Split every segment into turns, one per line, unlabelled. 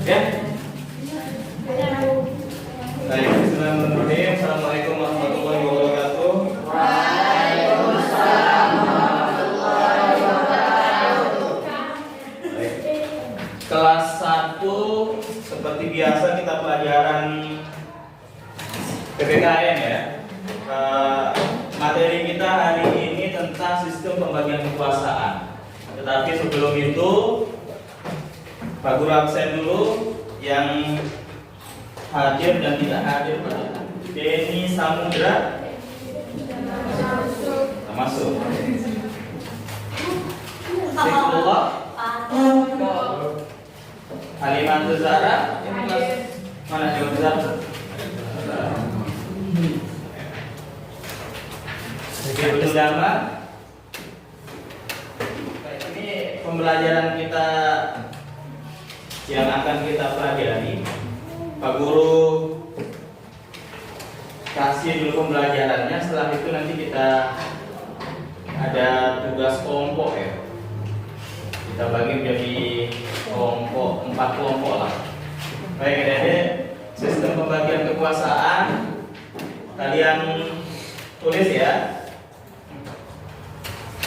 Ya. Baik, bismillahirrahmanirrahim. Assalamualaikum warahmatullahi wabarakatuh.
Waalaikumsalam warahmatullahi wabarakatuh.
Baik. Kelas 1 seperti biasa kita pelajaran PPKN ya. Materi kita hari ini tentang sistem pembagian kekuasaan. Tetapi sebelum itu Pak Guru absen dulu, yang hadir dan tidak hadir pada Denny Samudra masuk. Syekhullah Halimah Zahra mana Halimah Zahra? Betul Dama. Ini pembelajaran kita yang akan kita pelajari. Pak Guru kasih dulu pembelajarannya, setelah itu nanti kita ada tugas kelompok ya. Kita bagi menjadi kelompok, 4 kelompok lah. Baik adik-adik, sistem pembagian kekuasaan kalian tulis ya.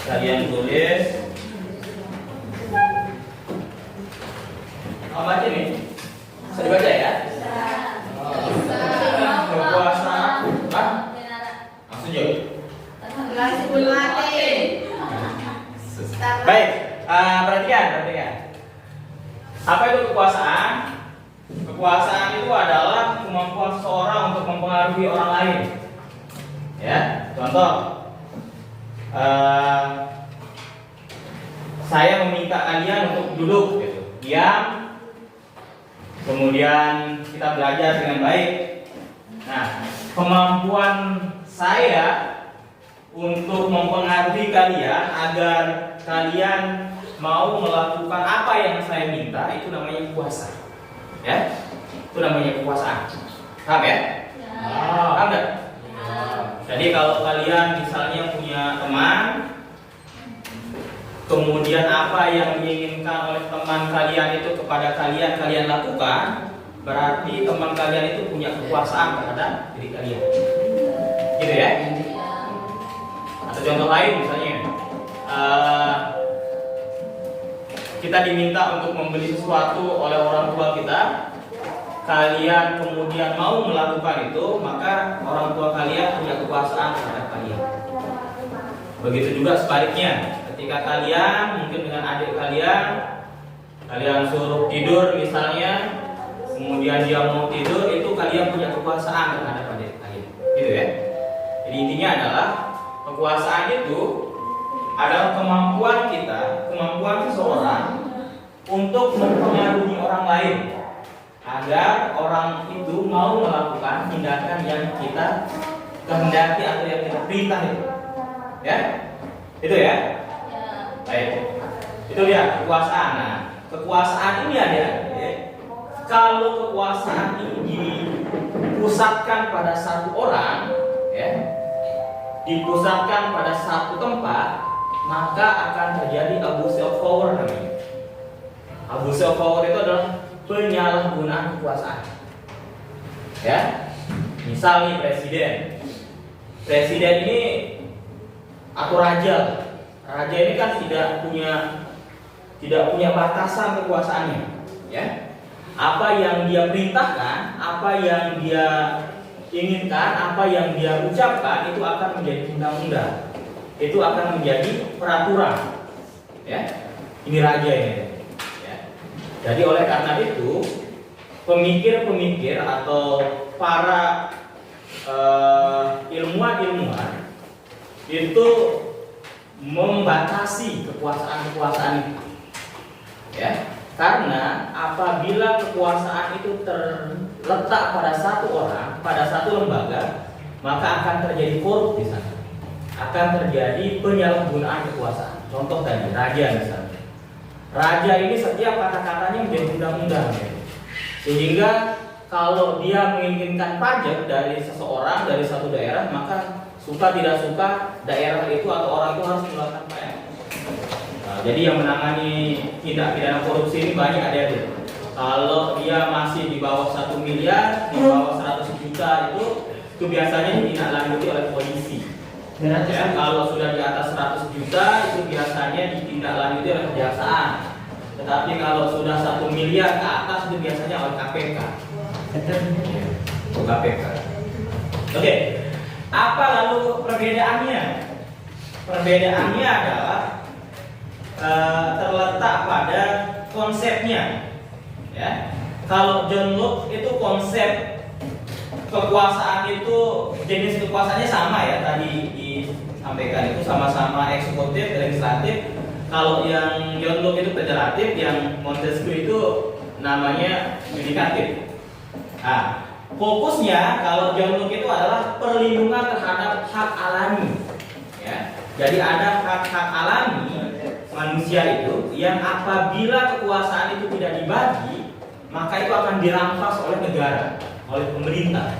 Kalian tulis. Apa aja nih? Bisa dibaca ya? Kekuasaan. Langsung jawab. Baik, perhatikan. Apa itu kekuasaan? Kekuasaan itu adalah kemampuan seseorang untuk mempengaruhi orang lain. Ya, contoh. Saya meminta kalian untuk duduk, gitu. Diam. Kemudian kita belajar dengan baik. Nah, kemampuan saya untuk mempengaruhi kalian agar kalian mau melakukan apa yang saya minta, itu namanya kuasa. Ya, itu namanya kekuasaan. Paham ya? Paham nggak? Jadi kalau kalian misalnya punya teman, kemudian apa yang diinginkan oleh teman kalian itu kepada kalian lakukan, berarti teman kalian itu punya kekuasaan terhadap diri kalian. Gitu ya? Atau contoh lain misalnya, kita diminta untuk membeli sesuatu oleh orang tua kita, kalian kemudian mau melakukan itu, maka orang tua kalian punya kekuasaan terhadap kalian. Begitu juga sebaliknya. Ketika kalian mungkin dengan adik kalian suruh tidur misalnya, kemudian dia mau tidur, itu kalian punya kekuasaan terhadap adik kalian, gitu ya. Jadi intinya adalah kekuasaan itu adalah kemampuan kita, kemampuan seseorang untuk mempengaruhi orang lain agar orang itu mau melakukan tindakan yang kita kehendaki atau yang kita perintah itu, ya, itu ya. Baik, itu dia kekuasaan. Nah, kekuasaan ini adik-adik, kalau kekuasaan ini dipusatkan pada satu orang, ya, dipusatkan pada satu tempat, maka akan terjadi abuse of power namanya. Abuse of power itu adalah penyalahgunaan kekuasaan. Ya, misal nih presiden ini atau raja. Raja ini kan tidak punya batasan kekuasaannya, ya. Apa yang dia perintahkan, apa yang dia inginkan, apa yang dia ucapkan itu akan menjadi undang-undang. Itu akan menjadi peraturan, ya. Ini raja ini, ya. Jadi oleh karena itu pemikir-pemikir atau para ilmuwan itu membatasi kekuasaan itu, ya, karena apabila kekuasaan itu terletak pada satu orang, pada satu lembaga, maka akan terjadi korup di sana, akan terjadi penyalahgunaan kekuasaan. Contoh tadi raja misalnya, raja ini setiap kata-katanya menjadi undang-undang, ya. Sehingga kalau dia menginginkan pajak dari seseorang, dari satu daerah, maka suka tidak suka daerah itu atau orang itu harus melakukan pajak. Jadi yang menangani tindak pidana korupsi ini banyak ada. Kalau dia masih di bawah 1 miliar, di bawah 100 juta itu biasanya ditindaklanjuti oleh polisi. Ya, kalau sudah di atas 100 juta itu biasanya ditindaklanjuti oleh kejaksaan. Tetapi kalau sudah 1 miliar ke atas itu biasanya oleh KPK. KPK. Oke. Apa lalu perbedaannya? Perbedaannya adalah terletak pada konsepnya. Ya, kalau John Locke itu konsep kekuasaan itu jenis kekuasaannya sama ya, tadi disampaikan itu sama-sama eksekutif, legislatif. Kalau yang John Locke itu federatif, yang Montesquieu itu namanya yudikatif. Nah, fokusnya kalau John Locke itu adalah perlindungan terhadap hak alami. Ya, jadi ada hak-hak alami manusia itu yang apabila kekuasaan itu tidak dibagi, maka itu akan dirampas oleh negara, oleh pemerintah.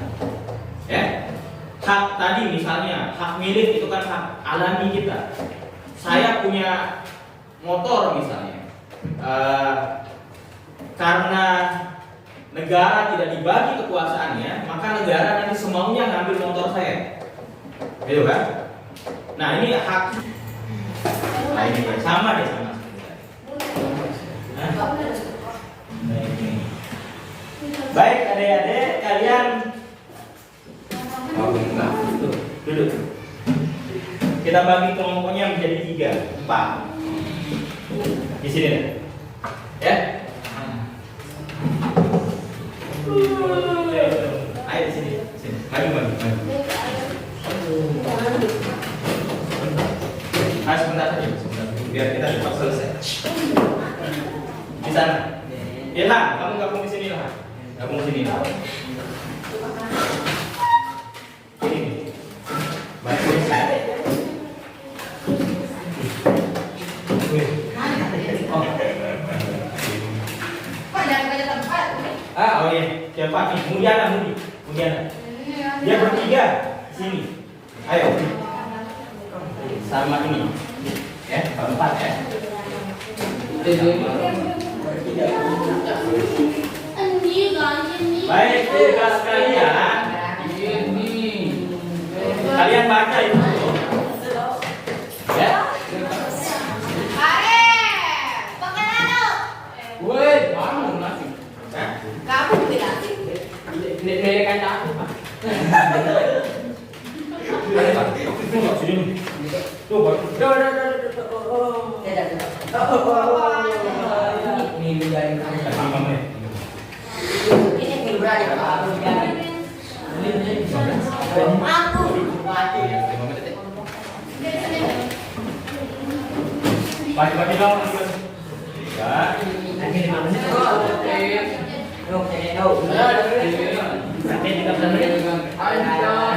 Ya, hak tadi misalnya hak milik itu kan hak alami kita. Saya punya motor misalnya, karena negara tidak dibagi kekuasaannya, maka negara nanti semaunya ngambil motor saya, gitu kan? Nah ini hak. Nah ini sama deh sama. Baik adik-adik, kalian duduk. Kita bagi kelompoknya menjadi 3, 4. Di sini, ya. Ayo di sini, maju. Sebentar saja, biar kita cepat selesai. Di sana. Ilham, kamu gabung di sini lah. Gabung sini. Ini. Baik. Oh. Oh iya, siapa nih? Kemudian. Dia bertiga di sini. Ayo. Sama ini. Ya, berempat ya. Baik, tugas kalian. Kalian baca itu. Ya. Woi, bangun nasi.
Kamu bilang
Nekan aku, Pak. Bagi dong. Ya. Lagi 5 menit. Sampai 30 menit.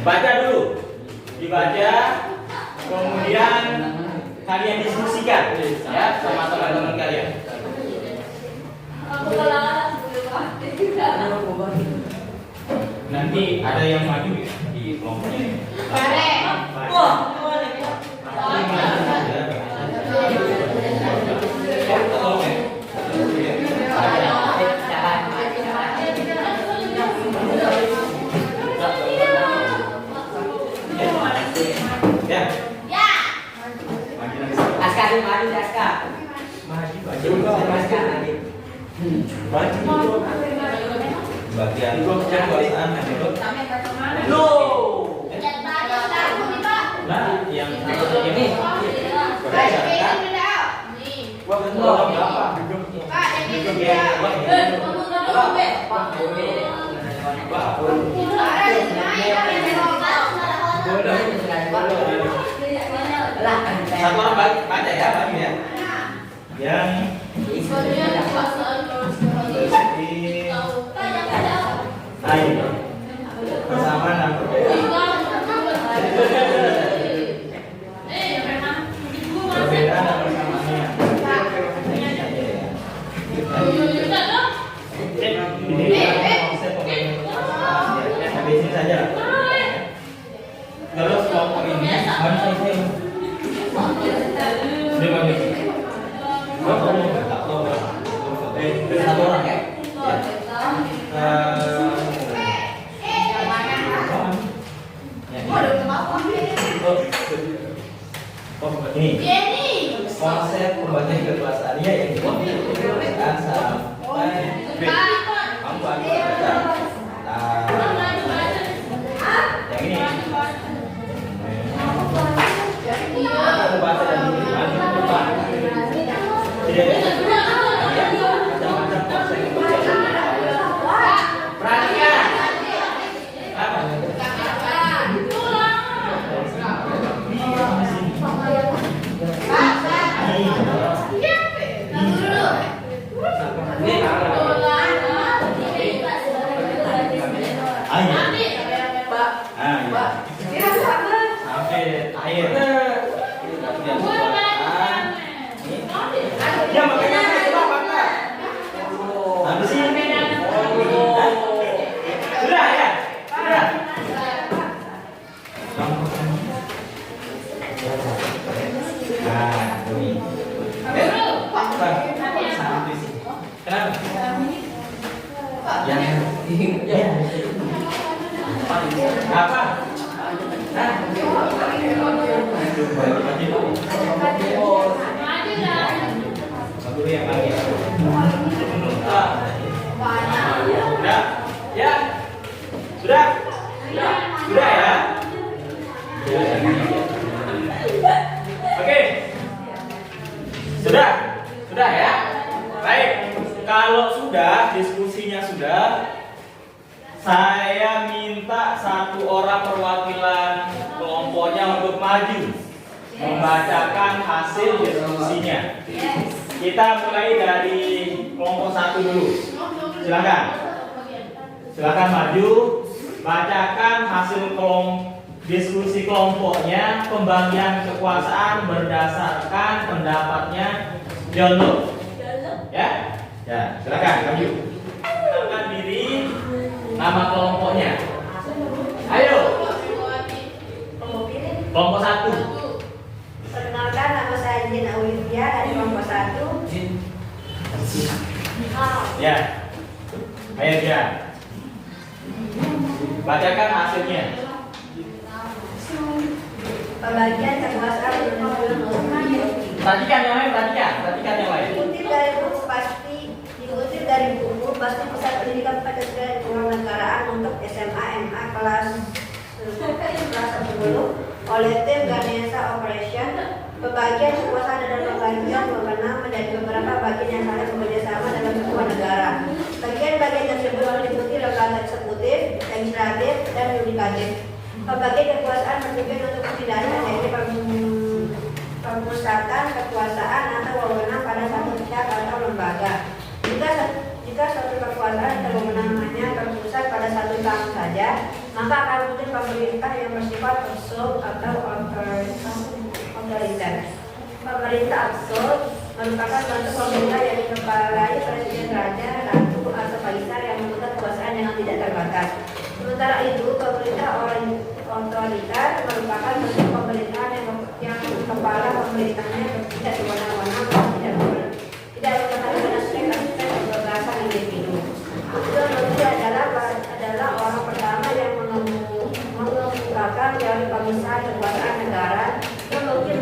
Baca dulu, dibaca, kemudian kalian diskusikan ya sama teman-teman kalian. Nanti ada yang maju di kelompoknya. Bagian kekuasaan nah yang ini satu orang baca ya, bagi ya. yang air bersama nama berbeda dan bersamanya. Habis ini saja. Terus kelompok ini harus saya satu orang ya. Ini konsep pembagian kekuasaan yang dibuat sampai kamu baca yang ini aku baca dan ini lupa tidak macam-macam konsep perhatian apa sampai air. Ya makanya coba Pak. Habis ini. Sudah ya? Sudah. Nah, ini. Kenapa? Ya. Apa? Guru yang lagi. Sudah? Ya? Sudah? Sudah ya? Oke. Sudah? Sudah ya? Baik. Kalau sudah, diskusinya sudah, saya minta satu orang perwakilan kelompoknya untuk maju membacakan hasil diskusinya. Kita mulai dari kelompok 1 dulu. Silakan. Silakan maju, bacakan hasil diskusi kelompoknya, pembagian kekuasaan berdasarkan pendapatnya John Locke. Ya? Ya, silakan maju. Kenalkan diri, nama kelompoknya. Ayo. Kelompok 1.
Perkenalkan, nama saya Jin Aulia dari kelompok 1.
Ya. Ayo ya. Bacakan hasilnya.
Pembagian kekuasaan
Perhatikan yang lain, perhatikan yang lain.
Dikutip dari buku pasti Pusat Pendidikan Pancasila dan Kewarganegaraan untuk SMA MA kelas 10 oleh tim Ganesha Operation. Pembagian kekuasaan dan pembagian wewenang menjadi beberapa bagian yang saling bekerja sama dalam sebuah negara. Bagian-bagian tersebut meliputi lembaga eksekutif, legislatif, dan yudikatif. Pembagian kekuasaan bertujuan untuk setidaknya yaitu pemusatan kekuasaan atau wewenang pada satu pihak atau lembaga. Jika suatu kekuasaan atau wewenangnya terpusat pada satu pihak saja, maka akan muncul pemerintah yang bersifat absolut atau otoriter. Pemerintah absolut merupakan bentuk pemerintah yang dikepalai presiden, raja, ratu, atau kaisar yang memegang kekuasaan yang tidak terbatas. Sementara itu, pemerintah otoriter merupakan bentuk pemerintahan yang kepala pemerintahnya tidak diwenang-wenang dan tidak mengetahui aspek-aspek kebebasan individu. John Locke adalah orang pertama yang mengemukakan teori pemisahan kekuasaan negara. John Locke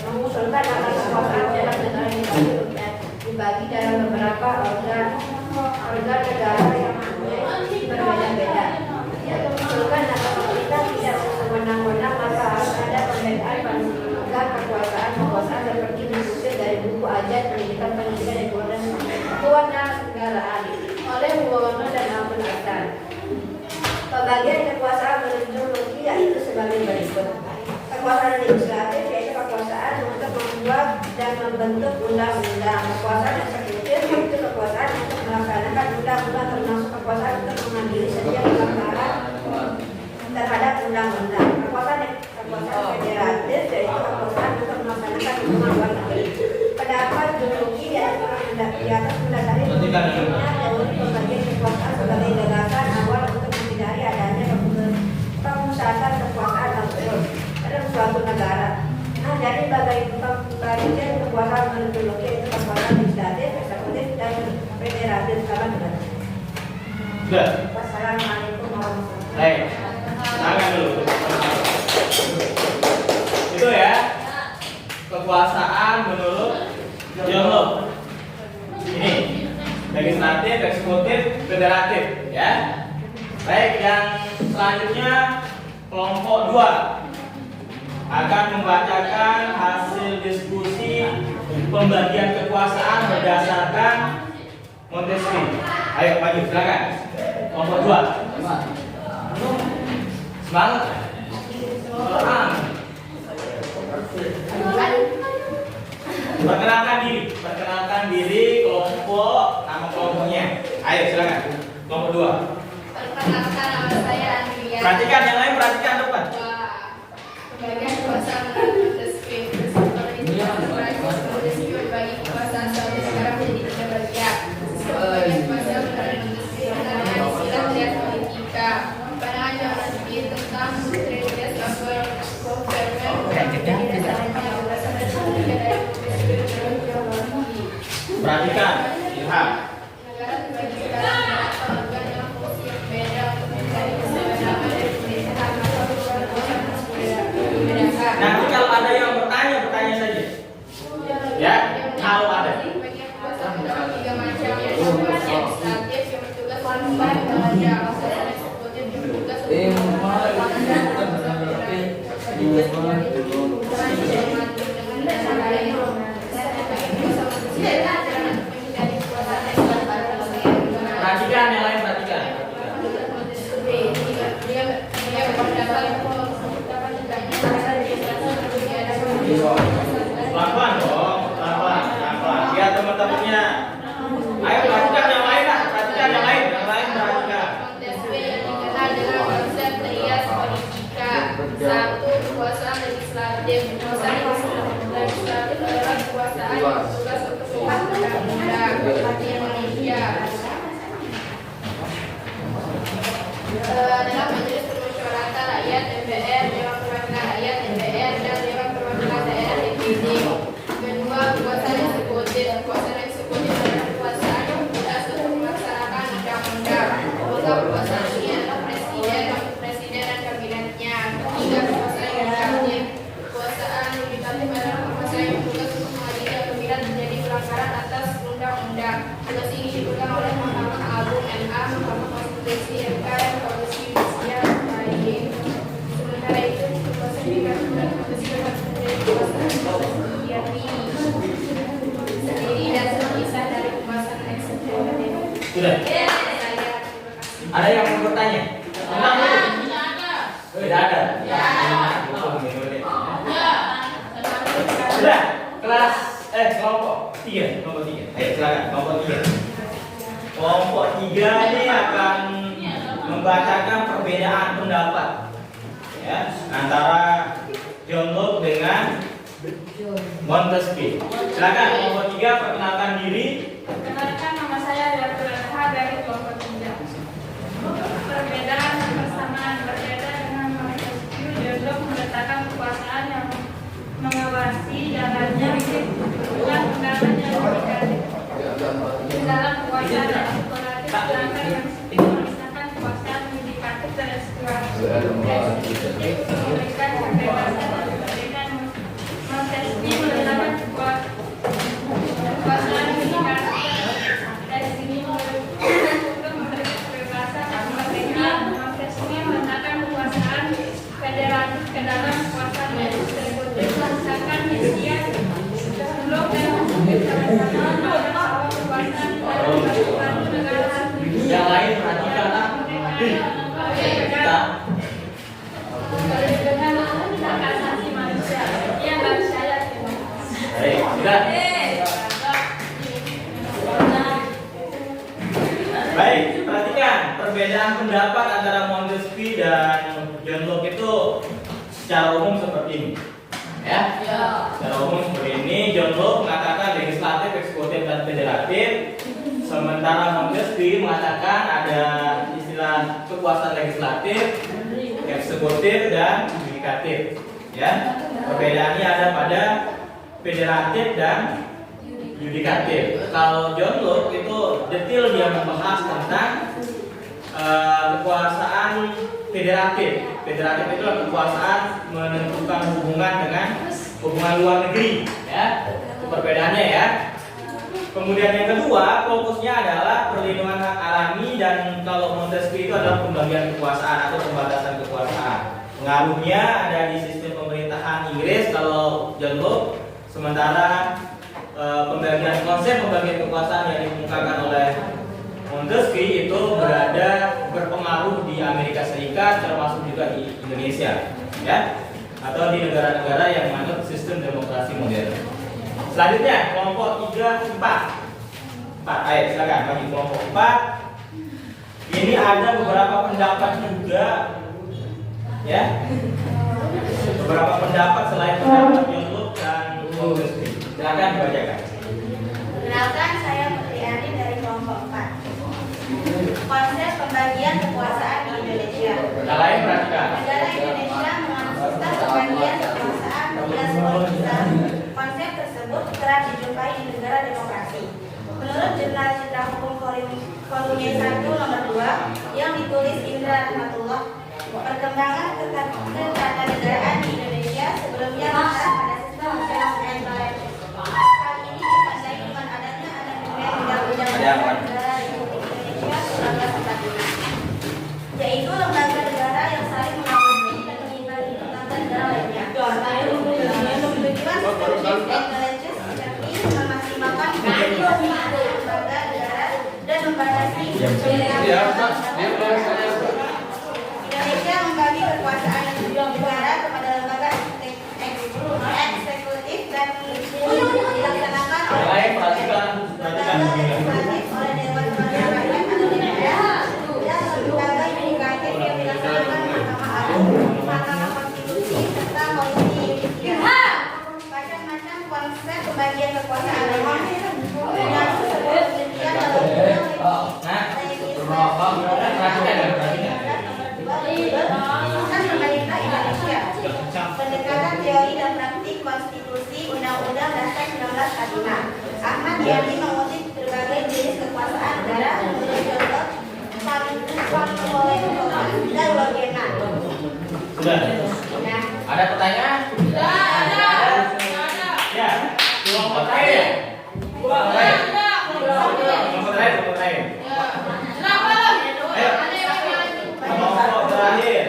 mengusulkan agar kekuasaan dalam negara dibagi dalam beberapa organ negara yang berbeda-beda. Dia mengusulkan agar pemerintah tidak sewenang-wenang, maka harus ada pembedaan pemegang kekuasaan seperti dikutip dari buku Ajar Pendidikan dan Kewarganegaraan oleh Wono dan Abdul Hasan. Pembagian kekuasaan menurut John Locke yaitu sebagai berikut. Kekuasaan legislatif yaitu kekuasaan untuk membuat dan membentuk undang-undang. Kekuasaan eksekutif itu kekuasaan untuk melaksanakan undang-undang, termasuk kekuasaan untuk mengadili setiap pelanggaran terhadap undang-undang. Kekuasaan federatif yaitu kekuasaan untuk melaksanakan hukuman luar negeri. Pendapat ideologi di atas mendasari pemikirannya teori pembagian kekuasaan sebagai gagasan awal untuk menghindari adanya pemusatan kekuasaan absolut pada suatu negara. Nah, jadi bagian kekuasaan ideologi itu kekuasaan legislatif, eksekutif, dan federatif sama dengan.
Sudah.
Wassalamualaikum warahmatullahi wabarakatuh.
Baik. Tangan dulu. Itu ya. Kekuasaan menurut John Locke. Ini legislatif, eksekutif, federatif, ya. Baik, yang selanjutnya kelompok 2 akan membacakan hasil diskusi pembagian kekuasaan berdasarkan Montesquieu. Ayo maju, silakan. Kelompok 2. Semangat. Perkenalkan diri kelompok, nama kelompoknya. Ayo silakan. Kelompok 2.
Perkenalkan, nama saya Andrea.
Perhatikan yang lain, perhatikan depan.
Pembagian kekuasaan menurut Montesquieu. Montesquieu bagi kekuasaan sampai sekarang menjadi 3 bagian. Pembagian kekuasaan menurut Montesquieu adalah istilah melihat politika. Pandangan Montesquieu tentang Trinitas Abel
Perhatikan, Ilham.
negara terbagi dalam beberapa organ dengan fungsi yang berbeda untuk mencari keseimbangan dan pemerintahan atau kekuasaan membedakan.
Nanti kalau ada yang bertanya, bertanya saja. Ya, kalau ada.
Bagian kekuasaan terdapat 3 macam, yaitu kekuasaan legislatif yang bertugas membuat raja, kekuasaan eksekutif yang bertugas untuk membuat
Perhatikan yang lain, perhatikan. Pelan-pelan dong, pelan-pelan, pelan-pelan. Lihat teman-temannya. Ayo perhatikan yang lain lah, perhatikan yang lain perhatikan.
Satu, kekuasaan legislatif. Kekuasaan legislatif adalah kekuasaan yang bertugas untuk membuat undang-undang di Indonesia. Adalah Majelis Permusyawaratan Rakyat MPR, Dewan Perwakilan Rakyat MPR, dan Dewan Perwakilan Daerah DPD. Kedua, kekuasaan eksekutif. Kekuasaan eksekutif adalah kekuasaan yang bertugas untuk melaksanakan undang-undang. Pemegang kekuasaan ini adalah presiden, wakil presiden, dan kabinetnya. Ketiga, kekuasaan yudikatif. Kekuasaan yudikatif adalah kekuasaan yang bertugas untuk mengadili apabila terjadi pelanggaran atas undang-undang. Tugas ini dipegang oleh Mahkamah Agung MA, Mahkamah Konstitusi MK, dan Komisi Yudisial KID. Sementara itu, kekuasaan yudikatif dan komisi dapat menjadi kekuasaan sendiri dan terpisah dari kekuasaan eksekutif.
Sudah. Ada yang mau bertanya? Tentang itu? Tidak ada. Sudah. Kelas kelompok 3, kelompok 3. Ayo silakan, kelompok 3. Kelompok 3 ini akan membacakan perbedaan pendapat ya antara John Locke dengan Montesquieu. Silakan kelompok 3 perkenalkan diri.
Perkenalkan, nama saya Ratu Radha dari kelompok 3. Perbedaan dan persamaan berbeda dengan Montesquieu. John Locke meletakkan kekuasaan yang mengawasi jalannya undang-undang yang yudikatif. Dalam kekuasaan eksekutif, sedangkan yang memisahkan kekuasaan yudikatif dan eksekutif memberikan kebebasan dan kemerdekaan. Montesquieu meletakkan kekuasaan yudikatif dari sini untuk memberikan kebebasan dan kemerdekaan. Montesquieu meletakkan kekuasaan federatif ke dalam kekuasaan eksekutif, misalkan Indonesia sebelum dan sama-sama bahwa kekuasaan dalam suatu negara.
Yang lain perhatikanlah. Kita
Dengan hak asasi manusia, ia nggak percaya.
Sudah. Baik, perhatikan perbedaan pendapat antara Montesquieu dan John Locke itu secara umum seperti ini. Ya. Secara umum seperti ini. John Locke mengatakan legislatif, eksekutif, dan federatif. Sementara Montesquieu mengatakan ada istilah kekuasaan legislatif, eksekutif, dan yudikatif. Ya. Perbedaannya ada pada federatif dan yudikatif. Kalau John Locke itu detail dia membahas tentang kekuasaan federatif. Federatif itu adalah kekuasaan menentukan hubungan dengan hubungan luar negeri. Ya, itu perbedaannya ya. Kemudian yang kedua, fokusnya adalah perlindungan hak alami, dan kalau Montesquieu itu adalah pembagian kekuasaan atau pembatasan kekuasaan. Pengaruhnya ada di sistem pemerintahan Inggris kalau John Locke, sementara konsep pembagian kekuasaan yang dikemukakan oleh Montesquieu itu berpengaruh di Amerika Serikat, termasuk juga di Indonesia, ya, atau di negara-negara yang menganut sistem demokrasi modern. Selanjutnya kelompok 3, 4. Ayo silakan bagi kelompok 4. Ini ada beberapa pendapat juga, ya, beberapa pendapat selain pendapat John Locke dan Montesquieu. Silakan dibacakan.
Perkenalkan, saya Putri dari kelompok 4. Konsep pembagian kekuasaan di Indonesia.
Yang lain perhatikan.
Negara Indonesia menganut sistem pembagian kekuasaan yang semula. Konsep tersebut kerap dijumpai di negara demokrasi. Menurut Jurnal Citra Hukum volume 1 nomor 2 yang ditulis Indra Rahmatullah, perkembangan ketatanegaraan di Indonesia sebelumnya terletak pada sistem and balance. Hal ini ditandai dengan adanya amandemen Undang-Undang Negara Republik Indonesia 1945, yaitu lembaga negara yang saling mengawasi dan mengimbangi lembaga negara lainnya. Tujuan sistem and balance seperti memaksimalkan fungsi lembaga negara dan membatasi Indonesia membagi kekuasaan negara kepada lembaga eksekutif dan dilaksanakan oleh lembaga legislatif oleh Dewan Perwakilan Rakyat atau DPR, dan lembaga yudikatif yang dilaksanakan Mahkamah Agung, Mahkamah Konstitusi, serta Komisi Yudisial. Macam-macam konsep pembagian kekuasaan lainnya. Dengan tersebut demikian dalam Undang-Undang Pemerintah Indonesia. Pendekatan teori dan praktik konstitusi Undang-Undang Dasar 1945. Ahmad Yani mengutip berbagai jenis kekuasaan negara menurut contoh dan Logena.
Sudah. Ada pertanyaan?
Ada.
Ya. Kelompok terakhir. Kelompok terakhir. Ayo. Kelompok terakhir.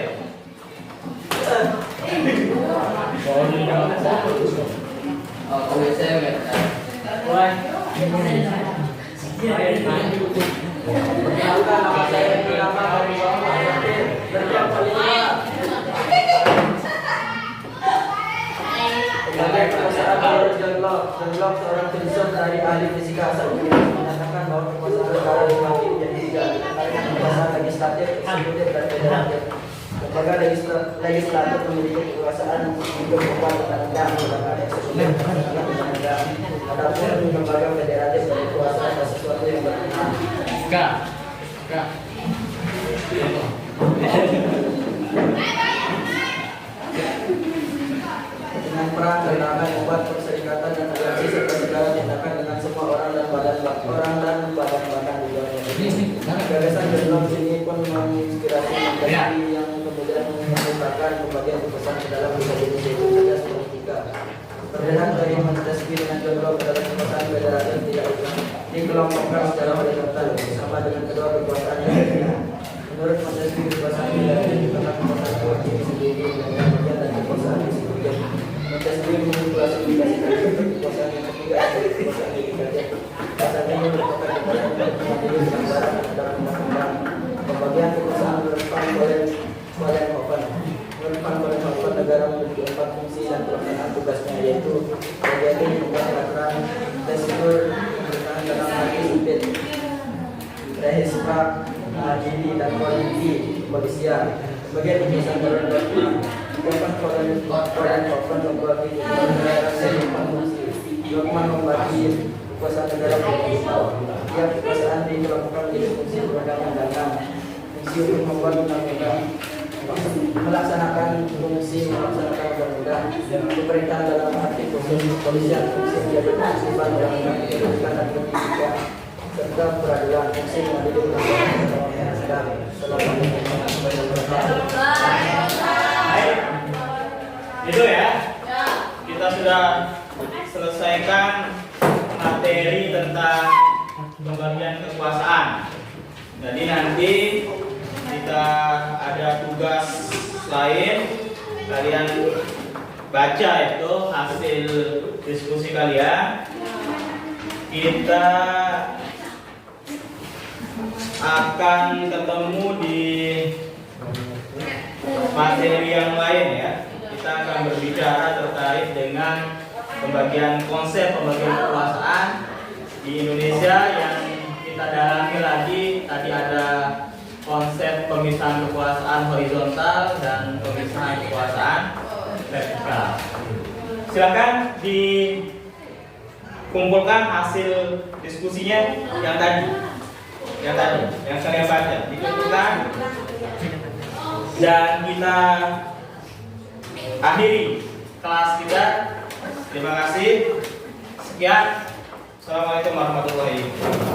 Sebagai pengusaha menurut John Locke, seorang filsuf dari ahli fisika asal Inggris, menyatakan bahwa kekuasaan negara dibagi menjadi 3, kekuasaan legislatif, eksekutif, dan federatif. Lembaga legislatif memiliki kekuasaan untuk membuat undang-undang, sedangkan eksekutif adalah undang-undang. Adapun lembaga federatif berkuasa atas sesuatu yang berkenaan. Dengan perang kehilangan membuat perserikatan dan aliansi serta segala tindakan dengan semua orang dan badan-badan di luar negeri. Gagasan John Locke ini pun menginspirasi Montesquieu yang kemudian mengembangkan pembagian kekuasaan ke dalam dua jenis, yaitu tegas politika. Perbedaan dari Montesquieu dengan John Locke adalah kekuasaan federatif tidak dikelompokkan secara horizontal sama dengan kedua kekuasaan yang lainnya. Menurut Montesquieu, kekuasaan federatif adalah kekuasaan politik sendiri dan bagian dari kekuasaan eksekutif. Montesquieu mengklasifikasikan kekuasaan yang ketiga sebagai kekuasaan yudikatif. Dasarnya ini merupakan kekuasaan yang menjadi pelanggaran dalam undang-undang. Pembagian kekuasaan menurut Van Vollenhoven negara memiliki 4 fungsi, dan pelaksanaan tugasnya, yaitu menjadi membuat peraturan tersebut bertahan dalam hati sempit Rehispak, Didi dan Polisi Polisian sebagai tulisan berikut. Koran membuat Lokman membagi kekuasaan negara yang kekuasaan dilakukan menjadi fungsi perundang-undangan, fungsi untuk membuat undang-undang, melaksanakan undang-undang, pemerintahan dalam arti khusus kepolisian, fungsi menjadi sifat undang-undang pendidikan dan pendidikan, serta peradilan, fungsi menjadi undang-undang sedang
Baik, itu ya. Kita sudah selesaikan materi tentang pembagian kekuasaan. Jadi nanti kita ada tugas lain, kalian baca itu hasil diskusi kalian. Kita akan ketemu di materi yang lain ya. Kita akan berbicara terkait dengan pembagian konsep pembagian kekuasaan di Indonesia yang kita dalami lagi. Tadi ada konsep pemisahan kekuasaan horizontal dan pemisahan kekuasaan vertikal. Silakan dikumpulkan hasil diskusinya yang saya baca, dikumpulkan dan kita akhiri kelas kita. Terima kasih. Sekian. Assalamualaikum warahmatullahi wabarakatuh.